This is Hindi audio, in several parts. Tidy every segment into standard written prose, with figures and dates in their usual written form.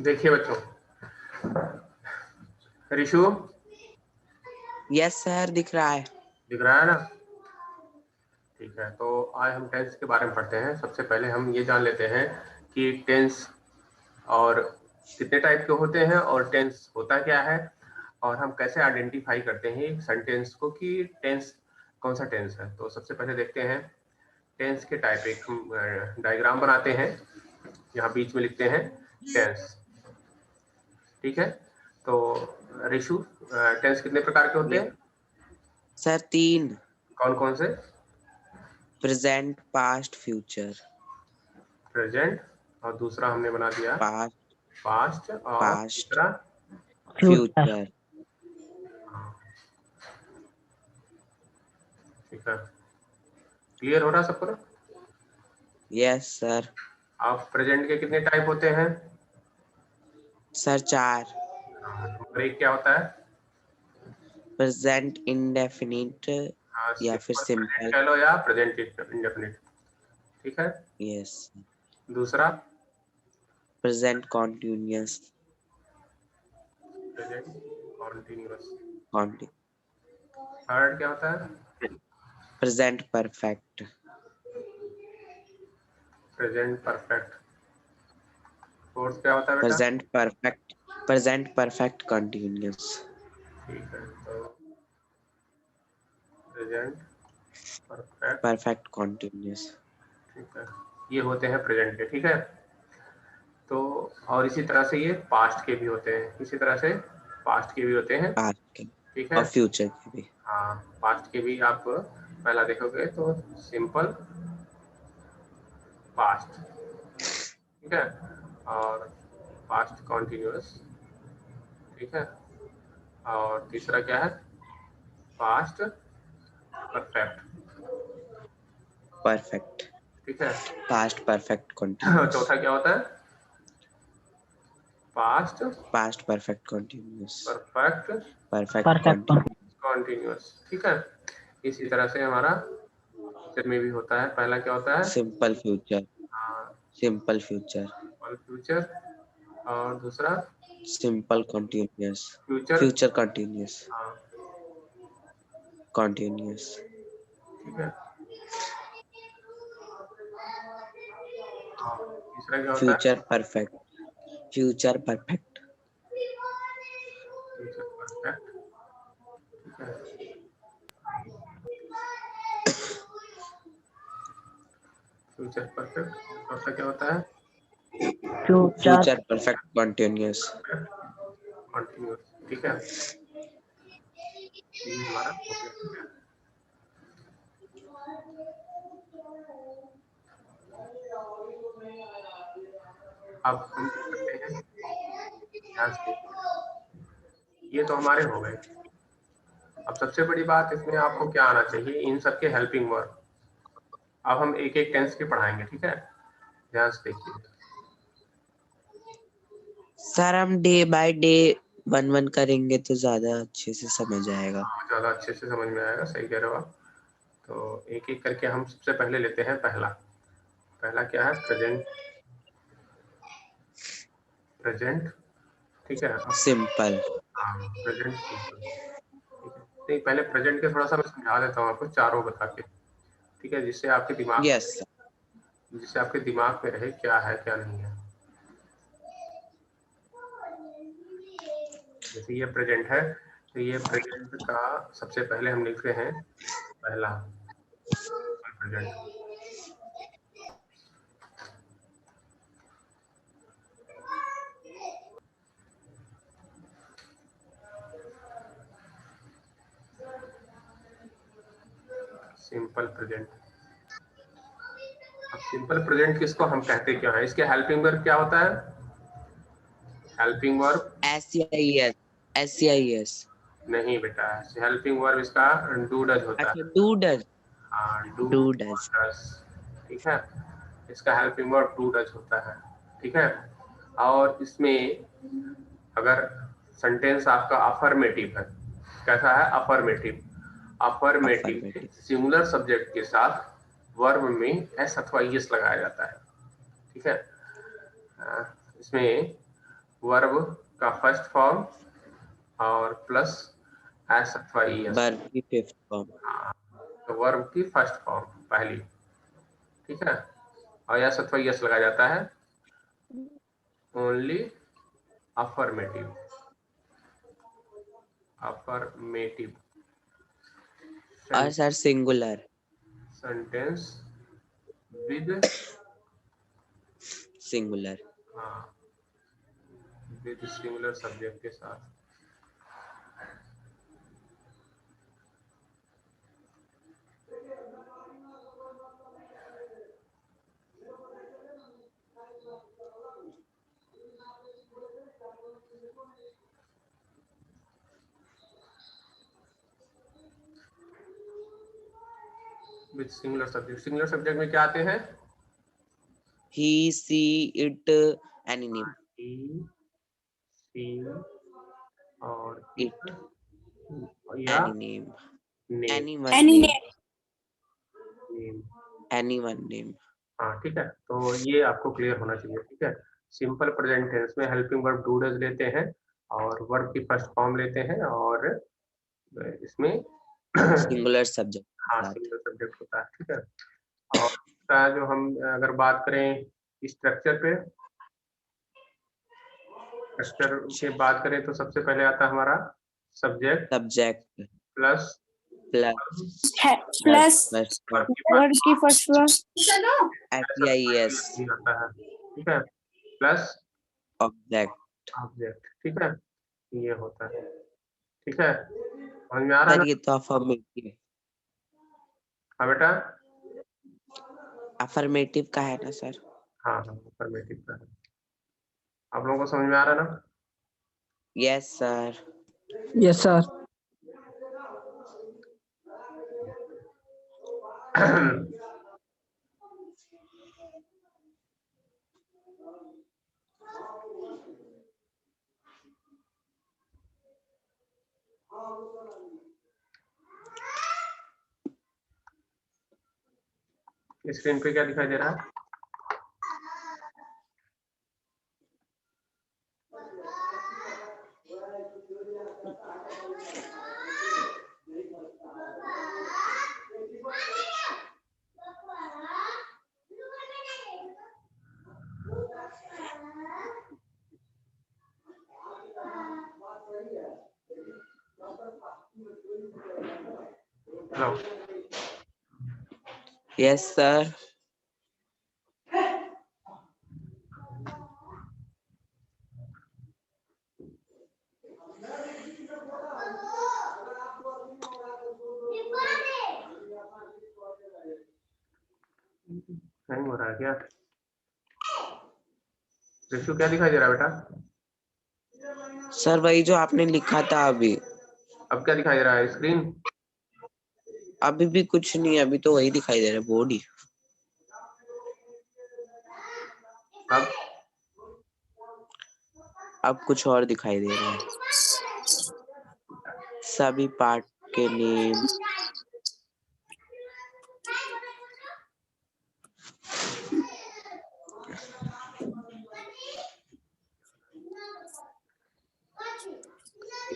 देखिए बच्चों, रिशु यस सर, दिख रहा है। दिख रहा है ना? ठीक है, तो आज हम टेंस के बारे में पढ़ते हैं। सबसे पहले हम ये जान लेते हैं कि टेंस और कितने टाइप के होते हैं और टेंस होता क्या है, और हम कैसे आइडेंटिफाई करते हैं एक सेंटेंस को कि टेंस कौन सा टेंस है। तो सबसे पहले देखते हैं टेंस के टाइप। एक हम डायग्राम बनाते हैं, यहाँ बीच में लिखते हैं टेंस। ठीक है, तो रिशु, टेंस कितने प्रकार के होते हैं? सर 3। कौन कौन से? Present, past, future. प्रेजेंट, और दूसरा हमने बना दिया पास्ट, पास्ट, और पास्ट, तीसरा फ्यूचर। ठीक है, क्लियर हो रहा सबको ना? Yes sir. आप प्रेजेंट के कितने टाइप होते हैं? सर 4। नंबर एक क्या होता है? प्रेजेंट इंडेफिनिट हाँ, या फिर सिंपल प्रेजेंट सिंपल। कह लो या प्रेजेंट इंडेफिनिट। ठीक है, यस। दूसरा प्रेजेंट कॉन्टिन्यूअस। Present continuous. कॉन्टि थर्ड क्या होता है? Present perfect. Present perfect. Fourth क्या होता है बेटा? Present perfect continuous. ठीक है, तो प्रेजेंट परफेक्ट। Perfect continuous. ठीक है, ये होते हैं प्रेजेंट के। ठीक है, तो और इसी तरह से ये पास्ट के भी होते हैं, इसी तरह से पास्ट के भी होते हैं। पास्ट के ठीक है, और फ्यूचर के भी। हाँ, पास्ट के भी आप पहला देखोगे तो सिंपल पास्ट। ठीक है, और पास्ट कॉन्टिन्यूअस। ठीक है, और तीसरा क्या है? Past perfect. परफेक्ट। ठीक है, पास्ट परफेक्ट कंटिन्यूअस। चौथा क्या होता है? Past past perfect continuous. Perfect perfect continuous. Continuous. ठीक है, इसी तरह से हमारा फ्यूचर में भी होता है। पहला क्या होता है? Simple future. हाँ, सिंपल फ्यूचर। सिंपल फ्यूचर, और दूसरा simple continuous. Future. Future continuous. हाँ, कंटिन्यूअस। ठीक है, और तीसरा क्या होता है? Future perfect. Future perfect. Future perfect. ठीक है, फ्यूचर परफेक्ट, और चौथा क्या होता है? Future perfect continuous. कॉन्टिन्यूअस। ठीक है, ये हमारा हो गया। ठीक है, अब हम क्या करते हैं, ध्यान से देखिए, ये तो हमारे हो गए। अब सबसे बड़ी बात इसमें आपको क्या आना चाहिए, इन सबके हेल्पिंग वर्ब। अब हम एक एक टेंस के पढ़ाएंगे। ठीक है, ध्यान से देखिए। सर हम डे बाय डे 1-1 करेंगे तो ज्यादा अच्छे से समझ आएगा। ज्यादा अच्छे से समझ में आएगा, सही कह रहे हो आप। तो एक एक करके हम सबसे पहले लेते हैं पहला। पहला क्या है? प्रेजेंट। प्रेजेंट, ठीक है। सिंपल। हाँ, प्रेजेंट सिंपल। ठीक है, नहीं, पहले प्रेजेंट के थोड़ा सा मैं समझा देता हूँ आपको चारों बता के। ठीक है, यस। जिससे आपके दिमाग में रहे क्या है क्या नहीं है। जैसे ये प्रेजेंट है, तो ये प्रेजेंट का सबसे पहले हम लिखते हैं पहला प्रेजेंट। Simple present. अब सिंपल प्रेजेंट किसको हम कहते क्या है? इसके हेल्पिंग वर्ब क्या होता है? Helping verb SCIS। SCIS। नहीं बेटा, हेल्पिंग वर्ब इसका डू डज होता अच्छा, है। Do does. हाँ, डू डू और डज। डज। ठीक है, इसका हेल्पिंग वर्ब डू डज होता है। ठीक है, और इसमें अगर सेंटेंस आपका अफर्मेटिव है, कैसा है? अफर्मेटिव। अफर्मेटिव में अफर्मेटिव। सिंगुलर सब्जेक्ट के साथ वर्ब में एस अथवा यस लगाया जाता है। ठीक है, इसमें वर्ब का फर्स्ट फॉर्म और प्लस एस अथवा ईएस। वर्ब की फिफ्थ फॉर्म। तो वर्ब की फर्स्ट फॉर्म पहली, ठीक है, और यस अथवा यस लगाया जाता है ओनली अफर्मेटिव, अफर्मेटिव और sir singular sentence with, singular. हाँ, विद सिंगुलर सब्जेक्ट के साथ। With singular subject, singular subject में क्या आते हैं? ही, सी, इट, एनीनेम। ही, सी और इट, या any name, name, anyone name, name. Anyone name. हाँ ठीक है, तो ये आपको क्लियर होना चाहिए, ठीक है। सिंपल प्रेजेंट टेंस में हेल्पिंग वर्ब डू डज लेते हैं और वर्ब की फर्स्ट फॉर्म लेते हैं और इसमें सिंगुलर सब्जेक्ट के हाँ साथ। सिंगल सब्जेक्ट होता है, ठीक है। और इसका जो हम अगर बात करें स्ट्रक्चर पे, स्ट्रक्चर की बात करें तो सबसे पहले आता है हमारा subject subject plus plus plus verb word की फर्स्ट SEIS आता है, ठीक है, प्लस ऑब्जेक्ट। ऑब्जेक्ट, ठीक है, ये होता है, ठीक है, समझ में आ रहा है सर ना? ये तो अफर्मेटिव, हाँ बेटा, अफर्मेटिव का है ना सर? हाँ हाँ अफर्मेटिव का है, आप लोगों को समझ में आ रहा है ना? Yes sir. Yes sir. Screen पे क्या दिखाई दे रहा है? Hello, yes sir. नहीं हो रहा है क्या? रिशु क्या दिखाई दे रहा है बेटा? सर वही जो आपने लिखा था अभी। अब क्या दिखाई दे रहा है स्क्रीन? अभी भी कुछ नहीं, अभी तो वही दिखाई दे रहा है, बॉडी। अब कुछ और दिखाई दे रहा है, सभी पार्ट के नेम।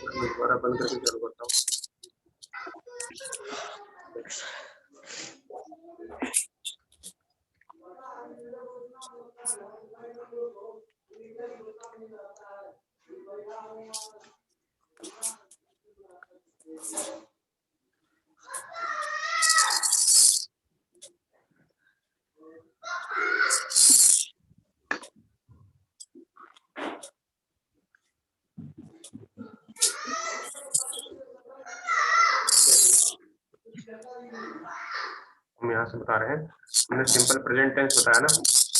मैं दोबारा बंद करके चालू करता हूँ। हम यहाँ से बता रहे हैं, हमने सिंपल प्रेजेंट टेंस बताया ना,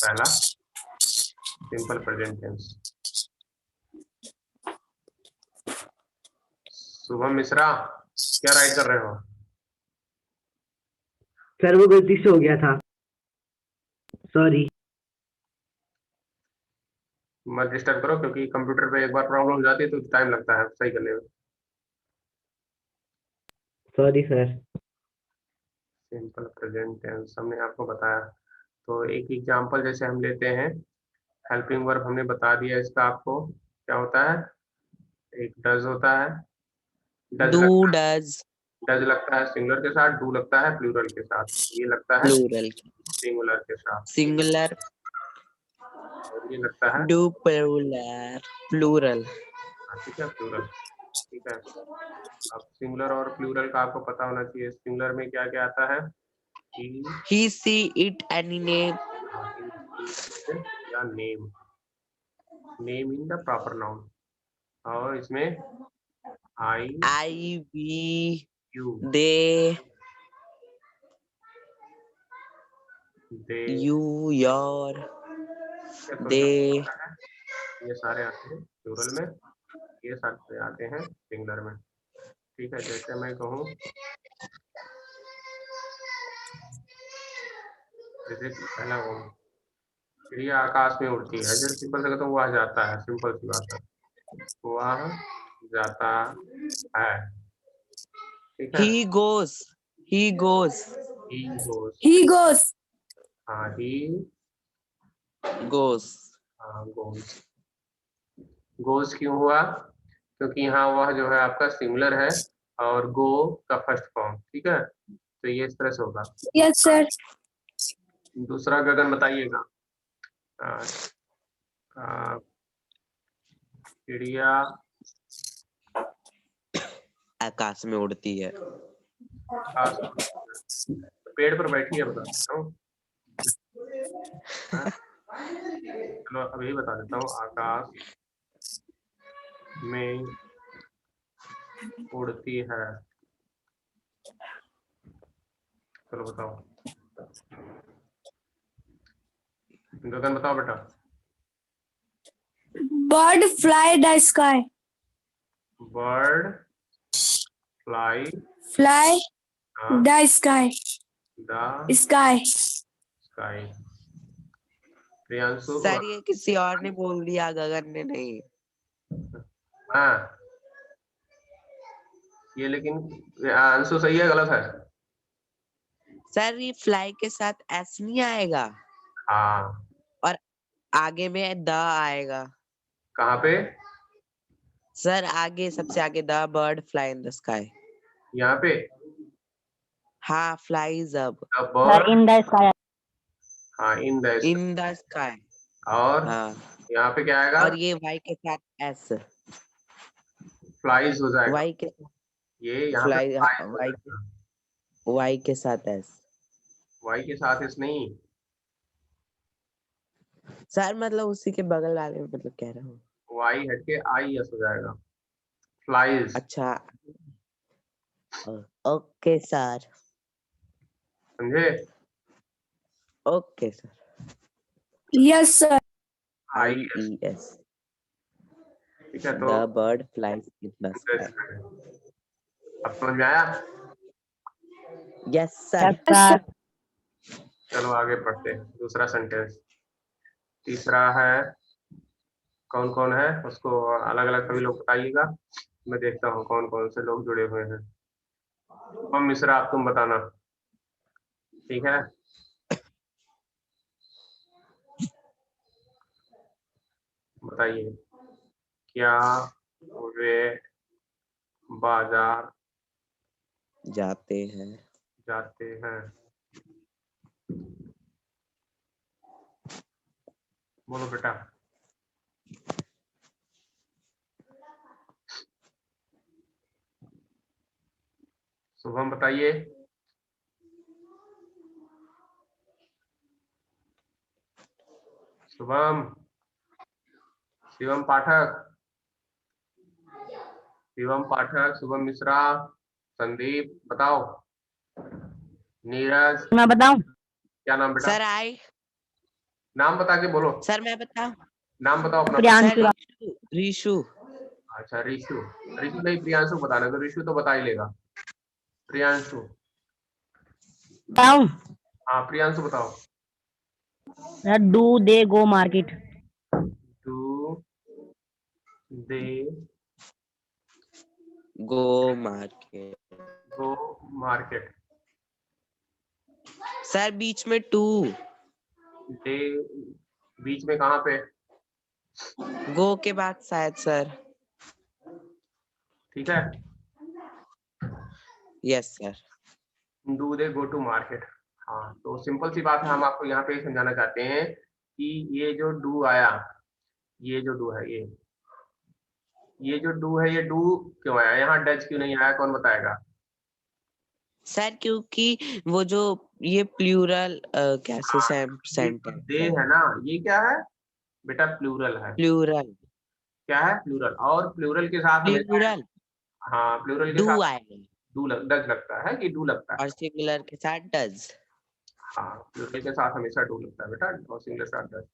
पहला simple present tense. Shubham Mishra क्या राइट कर रहे हो? सर वो गलती से हो गया था, सॉरी। मत डिस्टर्ब करो क्योंकि कंप्यूटर पे एक बार प्रॉब्लम हो जाती है तो टाइम लगता है सही करने में। Sorry sir. Simple present tense हमने आपको बताया, तो एक एग्जांपल जैसे हम लेते हैं, हेल्पिंग वर्ब हमने बता दिया इसका आपको, क्या होता है? एक डज होता है, डू डज डज लगता है सिंगुलर के साथ, डू लगता है प्लूरल के साथ, ये लगता है प्लूरल सिंगुलर के साथ, सिंगुलर और ये लगता है डू प्लूरल प्लूरल ठीक है प्लूरल। ठीक है, अब सिंगुलर और प्लूरल का आपको पता होना चाहिए। सिंगुलर में क्या क्या आता है? he she it any name या name, name in the proper noun, और इसमें आई I we you they they, you your they ये सारे आते हैं प्लूरल में, ये सारे आते हैं सिंगुलर में। ठीक है, जैसे मैं कहूँ, जैसे पहला कहूँ चिड़िया आकाश में उड़ती है, जैसे सिंपल से कहता हूँ वह जाता है, सिंपल सी बात है, वह जाता है। ठीक है, he goes he goes, He goes. हाँ ही goes गोस, गोस क्यों हुआ? क्योंकि यहाँ वह जो है आपका सिंगुलर है और गो का फर्स्ट फॉर्म। ठीक है, तो ये इस तरह से होगा। Yes, sir. दूसरा गगन बताइएगा। आ, आ, चिड़िया आकाश में उड़ती है आकाश में, पेड़ पर बैठी है, बता देता हूँ। हाँ, चलो अभी बता देता हूँ, आकाश में उड़ती है। चलो बताओ, गगन बताओ बेटा। Bird fly the sky. Bird fly Fly the sky. The Sky. Sky. Priyanshu, sir ये किसी और ने बोल दिया, गगन ने नहीं। हाँ ये लेकिन अंशु सही है गलत है? सर ये फ्लाई के साथ एस नहीं आएगा, हाँ, आगे में द आएगा। कहाँ पे? सर आगे, सबसे आगे, the bird fly in the sky. यहाँ पे हाँ, फ्लाइज अब the bird, In the sky. हाँ in the, in the sky. और हाँ, यहाँ पे क्या आएगा? और ये वाई के साथ एस, फ्लाइज हो जाएगा। वाई के साथ ये यहाँ पे फ्लाई, फ्लाइज हो वाई जाएगा, वाई के साथ एस। वाई के साथ इस नहीं, सर मतलब उसी के बगल वाले में, मतलब कह रहा हूँ। वाई हट के आई एस हो जाएगा, फ्लाइज। अच्छा, ओके सर, समझे? Okay sir. Yes, sir. I I S. E S, ठीक है, तो the bird flies in the sky. अब समझ में आया? Yes sir. Yes, sir. चलो आगे पढ़ते हैं, दूसरा सेंटेंस। तीसरा है, कौन कौन है उसको अलग अलग सभी लोग बताइएगा, मैं देखता हूँ कौन कौन से लोग जुड़े हुए हैं। शुभम मिश्रा, आप तुम बताना, ठीक है? बताइए, क्या वे बाजार जाते हैं? जाते हैं? बोलो बेटा। शुभम बताइए। शुभम, शिवम पाठक, शिवम पाठक, शुभम मिश्रा, संदीप, बताओ। नीरज, मैं बताऊं? क्या नाम बेटा? सर आई, नाम बता के बोलो, सर मैं बताऊं? नाम बताओ अपना। प्रियांशु। सर रीशु। अच्छा रिशु, रिशु नहीं प्रियांशु बताना, तो रिशु तो बता ही लेगा। प्रियांशु, बताऊं? हाँ प्रियांशु बताओ। Do they go market? Do they go market. Go market? Sir बीच में टू। डे बीच में कहाँ पे? गो के बाद शायद सर। ठीक है, yes sir. Do they go to market. हाँ, तो सिंपल सी बात है, हम आपको यहाँ पे समझाना चाहते हैं कि ये जो डू आया, ये जो डू है, ये जो डू है, ये डू क्यों आया यहाँ, डज क्यों नहीं आया, कौन बताएगा? सर क्योंकि वो जो ये प्लूरल कैसे ये तो सेंटेंस दे है। है ना, ये क्या है बेटा? प्लूरल है। प्लूरल। क्या है? प्लूरल। और प्लूरल के साथ हमेशा, प्लूरल हाँ, प्लूरल के डू साथ आएगा डज लगता है कि डू लगता है? और सिंगुलर के साथ डज। हाँ, प्लूरल के साथ हमेशा डू लगता है बेटा, और सिंगुलर के साथ डज।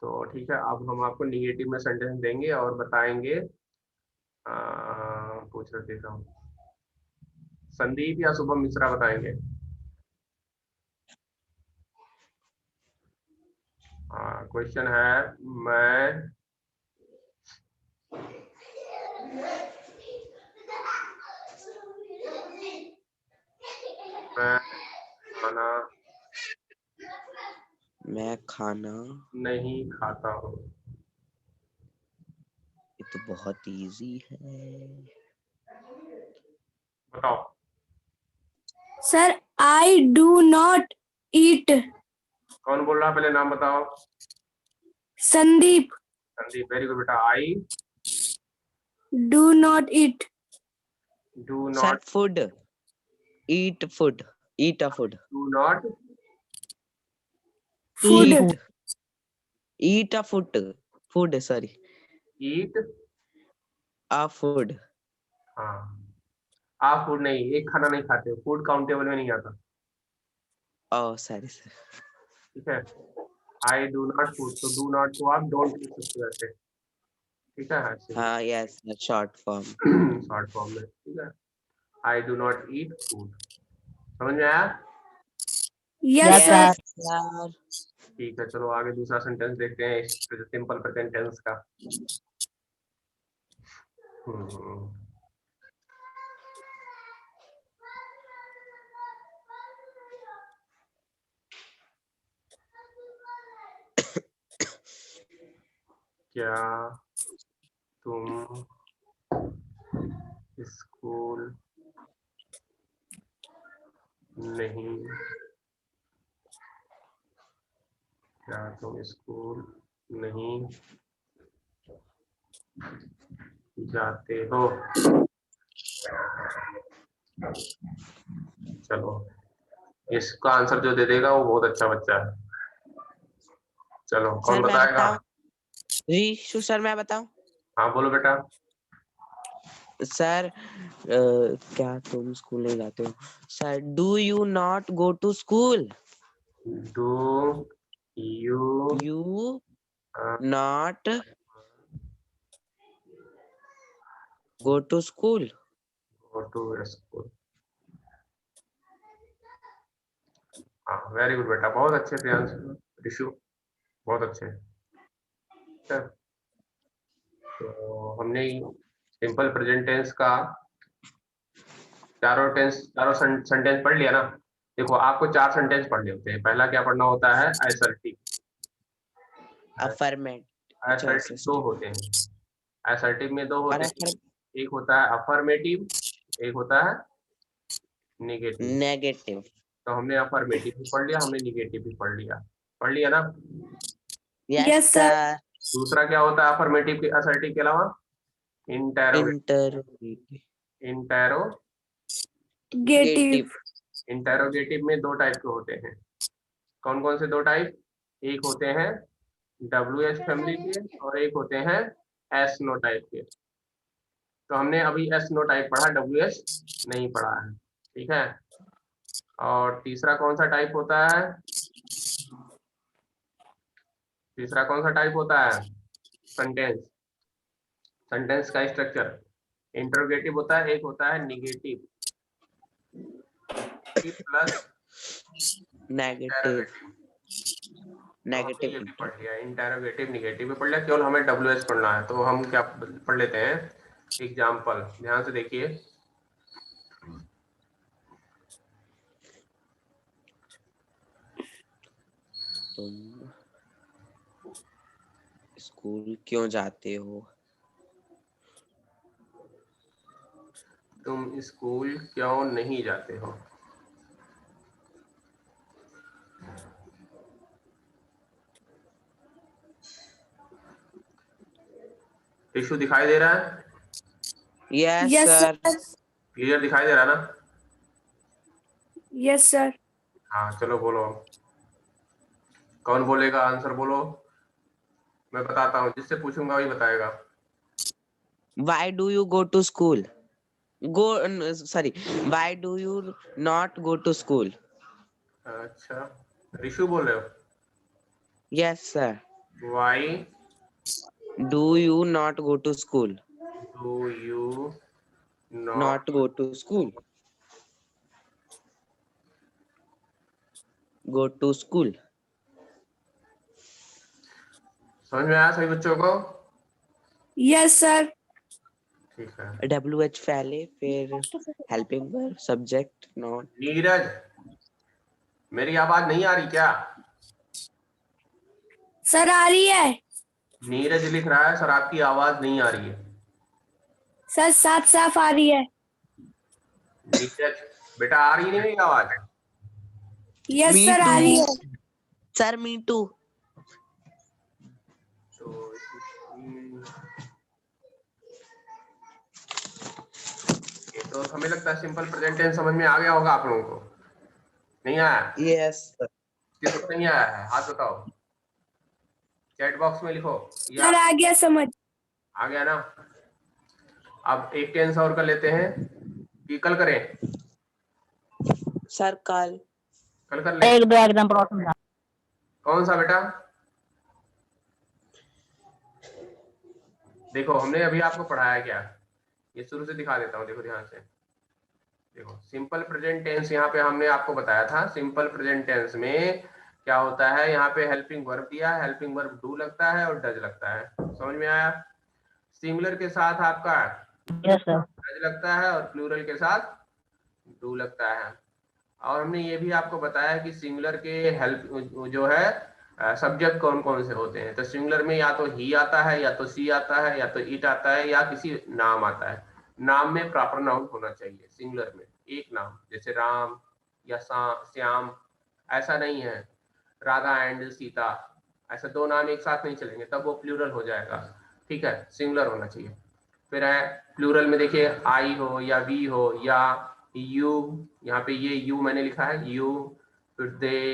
तो ठीक है, अब हम आपको निगेटिव में सेंटेंस देंगे और बताएंगे। पूछ रहे थे हम, संदीप या शुभम मिश्रा बताएंगे? क्वेश्चन है, मैं मैं खाना मैं खाना, नहीं खाता हूँ। ये तो बहुत इजी है। बताओ। Sir, I do not eat. कौन बोल रहा है, पहले नाम बताओ। Sandeep, संदीप, वेरी गुड बेटा। आई do not eat. Do sir not, food, eat food, eat a food, do not Food. Eat, eat a food, food sorry, eat. A food. हाँ, आप फूड नहीं, एक खाना नहीं खाते, फूड काउंटेबल में नहीं आता। Oh sorry sir. ठीक है, आई डू नॉट फूड, तो डू नॉट को आप डोंट लिख सकते हो ऐसे। ठीक है, ऐसे हाँ yes sir, short form. Short form में। ठीक है, I do not eat food. समझ में आया? Yes, sir. Yes sir. ठीक है, चलो आगे दूसरा सेंटेंस देखते हैं, सिंपल प्रेजेंट टेंस का। हम्म, क्या तुम स्कूल नहीं, क्या तुम स्कूल नहीं जाते हो? चलो, इसका आंसर जो दे देगा वो बहुत अच्छा बच्चा है। चलो, कौन सर मैं बताएगा? बताऊं, रीशु सर मैं बताऊं। हाँ, बोलो बेटा। सर क्या तुम स्कूल नहीं जाते हो? Sir do you not go to school? Do you you not go to school? Go to school? हाँ, वेरी गुड बेटा, बहुत अच्छे प्रियांश, ऋषु, बहुत अच्छे। ठीक है, तो हमने सिंपल प्रेजेंट टेंस का चारों सेंटेंस पढ़ लिया ना। देखो, आपको 4 सेंटेंस पढ़ने होते हैं। पहला क्या पढ़ना होता है? असर्टिव। अफर्मेट, अच्छा असर्टिव 2 असिस्टिव होते हैं। असर्टिव में 2 और होते हैं, एक होता है अफर्मेटिव, एक होता है निगेटिव। नेगेटिव। तो हमने अफर्मेटिव भी पढ़ लिया, हमने निगेटिव भी पढ़ लिया ना। Yes Yes, sir. सर। दूसरा क्या होता है अफर्मेटिव के, असर्टिव के अलावा? इंटेरोगेटिव। इंटरोगेटिव। Gative. इंटेरोगेटिव में 2 टाइप के होते हैं। कौन कौन से 2 टाइप? एक होते हैं WH फैमिली के, और एक होते हैं S नो टाइप के। तो हमने अभी S नो टाइप पढ़ा, WH नहीं पढ़ा है। ठीक है, और तीसरा कौन सा टाइप होता है? तीसरा कौन सा टाइप होता है? सेंटेंस। सेंटेंस का स्ट्रक्चर इंटरोगेटिव होता है, एक होता है निगेटिव प्लस नेगेटिव। इंटेरोगेटिव। तो हमने नेगेटिव ये भी इंटर। पढ़ लिया, इंटेरोगेटिव निगेटिव भी पढ़ लिया, केवल हमें WH पढ़ना है। तो हम क्या पढ़ लेते हैं, एग्जाम्पल, ध्यान से देखिए। तुम स्कूल क्यों जाते हो? तुम स्कूल क्यों नहीं जाते हो? टिश्यू दिखाई दे रहा है? Yes Yes, sir. sir. Clear दिखाई दे रहा है ना? Yes, sir. हाँ चलो बोलो, कौन बोलेगा? आंसर बोलो, मैं बताता हूँ, जिससे पूछूंगा वही बताएगा। Why do you go to school? Sorry. Why do you not go to school? अच्छा, ऋषु बोल रहे हो? Yes sir. Why Do you not go to school? Do you Not not? go to school. Go to school. समझ में आया सभी बच्चों को? Yes, sir. ठीक है। WH पहले, फिर helping verb, subject not. Neeraj, मेरी आवाज नहीं आ रही क्या? सर आ रही है। नीरज लिख रहा है सर आपकी आवाज नहीं आ रही है। सर साफ साफ आ रही है। नीरज बेटा, आ रही नहीं मेरी आवाज? यस Me सर आ रही है। too. Sir, me too. तो हमें लगता है सिंपल प्रेजेंट टेंस समझ में आ गया होगा आप लोगों को। नहीं आया? Yes sir. किसको नहीं आया है हाथ बताओ, चैट बॉक्स में लिखो। या सर आ गया समझ। आ गया ना? अब एक टेंस और कर लेते हैं कि कल करें? Sir, कल कल कर ले। एक दो एकदम प्रॉब्लम था। कौन सा बेटा? देखो हमने अभी आपको पढ़ाया क्या, ये शुरू से दिखा देता हूँ, देखो ध्यान से। देखो सिंपल प्रेजेंट टेंस यहाँ पे हमने आपको बताया था। सिंपल प्रेजेंट टेंस में क्या होता है, यहाँ पे हेल्पिंग वर्ब दिया है, हेल्पिंग वर्ब डू लगता है और डज लगता है। समझ में आया? सिंगुलर के साथ आपका यस सर। डज लगता है और प्लूरल के साथ डू लगता है। और हमने ये भी आपको बताया कि सिंगुलर के हेल्प जो है सब्जेक्ट कौन कौन से होते हैं। तो सिंगुलर में या तो ही आता है, या तो सी आता है, या तो इट आता है, या किसी नाम आता है। नाम में प्रॉपर नाउन होना चाहिए सिंगुलर में, एक नाम, जैसे राम या श्याम, ऐसा नहीं है राधा एंड सीता, ऐसा दो नाम एक साथ नहीं चलेंगे, तब वो प्लूरल हो जाएगा। ठीक है, सिंगुलर होना चाहिए। फिर है प्लूरल में, देखिए आई हो या वी हो या यू, यहाँ पे ये यू मैंने लिखा है, यू, फिर दे।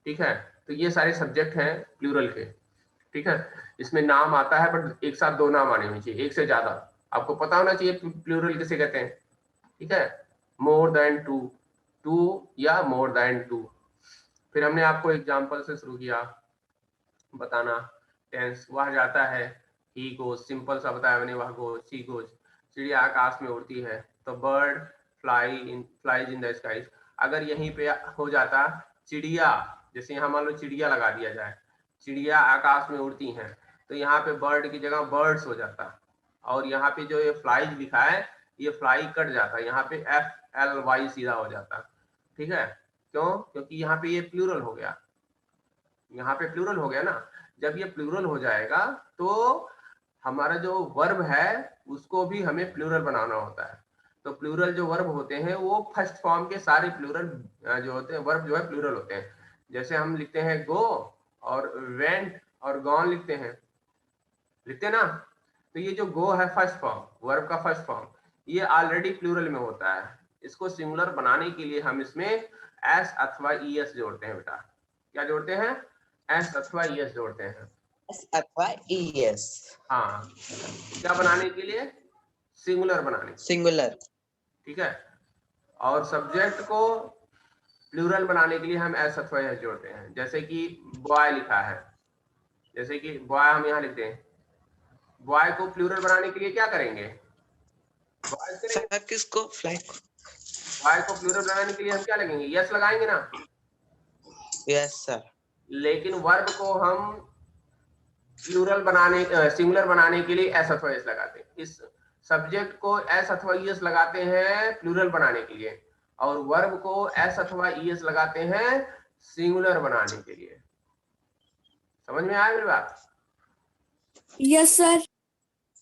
ठीक है, तो ये सारे सब्जेक्ट हैं प्लूरल के। ठीक है, इसमें नाम आता है बट एक साथ दो नाम आने होने चाहिए, एक से ज्यादा। आपको पता होना चाहिए प्लूरल किसे कहते हैं। ठीक है, मोर देन टू, टू या मोर देन टू। फिर हमने आपको एग्जाम्पल से शुरू किया बताना टेंस। वह जाता है, ही गोज, सिंपल सा बताया मैंने, वह गोज, शी गोज। चिड़िया आकाश में उड़ती है, तो bird flies in the sky. अगर यहीं पे हो जाता चिड़िया, जैसे यहाँ मान लो चिड़िया लगा दिया जाए, चिड़िया आकाश में उड़ती हैं, तो यहाँ पे बर्ड की जगह बर्ड्स हो जाता। और यहाँ पे जो ये फ्लाइज लिखा है, ये फ्लाई कट जाता, यहाँ पे FLY सीधा हो जाता। ठीक है, क्यों? क्योंकि यहाँ पे ये प्लूरल हो गया, यहाँ पे प्लूरल हो गया ना। जब ये प्लूरल हो जाएगा तो हमारा जो वर्ब है उसको भी हमें प्लूरल बनाना होता है। तो प्लूरल जो वर्ब होते हैं वो फर्स्ट फॉर्म के सारे प्लूरल जो होते हैं वर्ब जो है प्लूरल होते हैं। जैसे हम लिखते हैं गो और वेंट और गॉन लिखते हैं ना। तो ये जो गो है फर्स्ट फॉर्म, वर्ब का फर्स्ट फॉर्म, ये ऑलरेडी प्लूरल में होता है। इसको सिंगुलर बनाने के लिए हम इसमें एस अथवा ईएस जोड़ते हैं बेटा। क्या जोड़ते हैं? एस अथवा ईएस जोड़ते हैं। अथवा ES। हाँ, क्या बनाने के लिए? सिंगुलर बनाने के लिए। सिंगुलर। ठीक है, और सब्जेक्ट को प्लूरल बनाने के लिए हम एस अथवा एस जोड़ते हैं। जैसे कि बॉय लिखा है, जैसे कि बॉय हम यहाँ लिखते हैं, बॉय को प्लूरल बनाने के लिए क्या करेंगे? बॉयज करेंगे। सर किसको? फ्लाई को। बॉय को प्लूरल बनाने के लिए हम क्या लगेंगे? यस लगाएंगे ना। Yes sir. लेकिन वर्ब को हम प्लूरल बनाने सिंगुलर बनाने के लिए एस अथवा एस लगाते हैं। इस सब्जेक्ट को एस अथवा ईएस लगाते हैं प्लूरल बनाने के लिए, और वर्ब को एस अथवा ईएस लगाते हैं सिंगुलर बनाने के लिए। समझ में आया मेरी बात? Yes sir.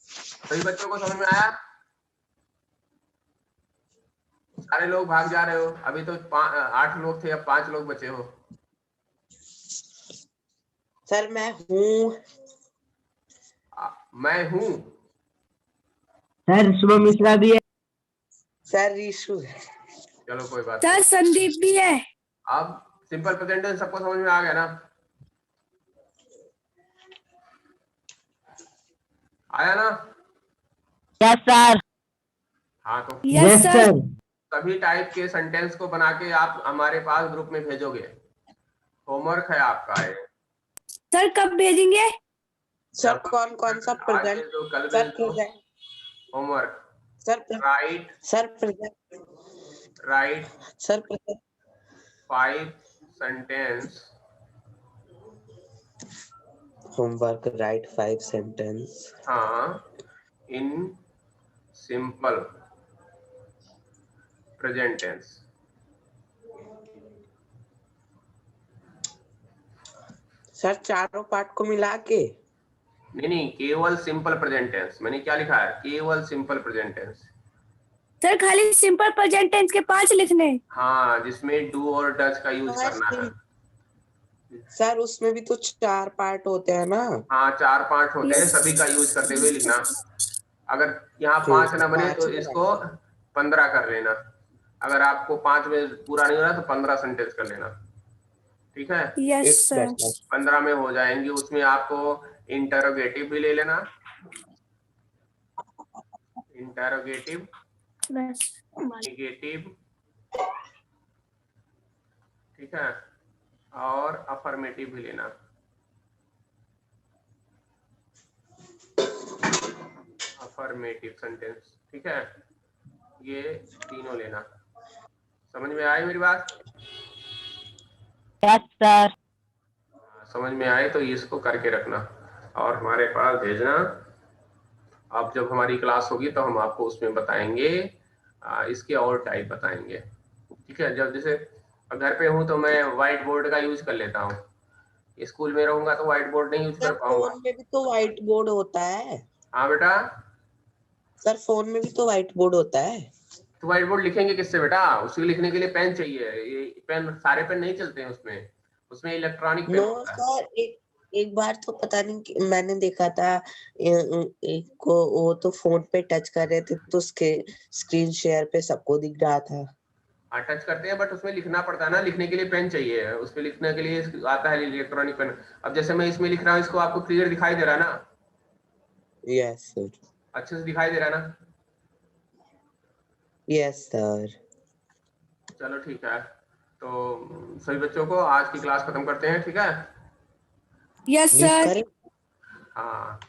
सभी बच्चों को समझ में आया? सारे लोग भाग जा रहे हो, अभी तो 8 लोग थे, अब 5 लोग बचे हो। सर मैं हूँ। मैं हूँ। सर शुभम मिश्रा भी है। सर रीशु है। चलो कोई बात सर नहीं। संदीप भी है। अब सिंपल प्रेजेंट टेंस सबको समझ में आ गया ना? आया ना? Yes sir. हाँ तो यस यस सर। सर। सभी टाइप के सेंटेंस को बना के आप हमारे पास ग्रुप में भेजोगे। होमवर्क है आपका ये। सर कब भेजेंगे? सर कौन कौन सा आज प्रेजेंट? भेज दो, कल सर भेज दो। Present. Homework. Sir right sir present. Sir present. 5 sentence homework write 5 sentence. हाँ in simple present tense. Sir चारों पार्ट को मिला के? नहीं, केवल सिंपल प्रेजेंट टेंस। मैंने क्या लिखा है? केवल सिंपल प्रेजेंट टेंस। सर खाली सिंपल प्रेजेंट टेंस के 5 लिखने? हाँ, जिसमें डू और डज का यूज करना है। सर उसमें भी तो 4 पार्ट होते हैं ना? हाँ 4-5 होते हैं, Yes. सभी का यूज करते हुए लिखना। अगर यहाँ ठीक 5 है, न बने 5 तो इसको 15 कर लेना। अगर आपको 5 में पूरा नहीं हो रहा तो 15 सेंटेंस कर लेना। ठीक है? Yes sir. 15 में हो जाएंगे। उसमें आपको इंटरोगेटिव भी ले लेना। इंटरोगेटिव, नेगेटिव, ठीक है, और अफर्मेटिव भी लेना। अफर्मेटिव सेंटेंस, ठीक है, ये तीनों लेना। समझ में आई मेरी बात? Yes sir. समझ में आए तो इसको करके रखना और हमारे पास भेजना। अब जब हमारी क्लास होगी तो हम आपको उसमें बताएंगे, इसके और टाइप बताएंगे। ठीक है? जब जैसे घर पे हूँ तो मैं व्हाइट बोर्ड का यूज कर लेता हूँ, स्कूल में रहूंगा तो व्हाइट बोर्ड नहीं यूज कर सर पाऊंगा। फोन में भी तो व्हाइट बोर्ड होता है। हाँ बेटा, सर फोन में भी तो व्हाइट बोर्ड होता है। तो व्हाइट बोर्ड लिखेंगे किससे बेटा? उसको लिखने के लिए पेन चाहिए। ये पेन, सारे पेन नहीं चलते हैं उसमें, उसमें इलेक्ट्रॉनिक पेन नो होता है। सर, एक बार तो पता नहीं मैंने देखा था, एक को वो तो फोन पे टच कर रहे थे तो उसके स्क्रीन शेयर पे सबको दिख रहा था। हाँ टच करते हैं, बट उसमें लिखना पड़ता है ना, लिखने के लिए पेन चाहिए। उसमें लिखने के लिए आता है इलेक्ट्रॉनिक पेन। अब जैसे मैं इसमें लिख रहा हूँ, इसको आपको क्लियर दिखाई दे रहा है ना? Yes sir. अच्छे से दिखाई दे रहा है ना? Yes sir. चलो ठीक है, तो सभी बच्चों को आज की क्लास खत्म करते हैं। ठीक है? Yes leave sir. करें? हाँ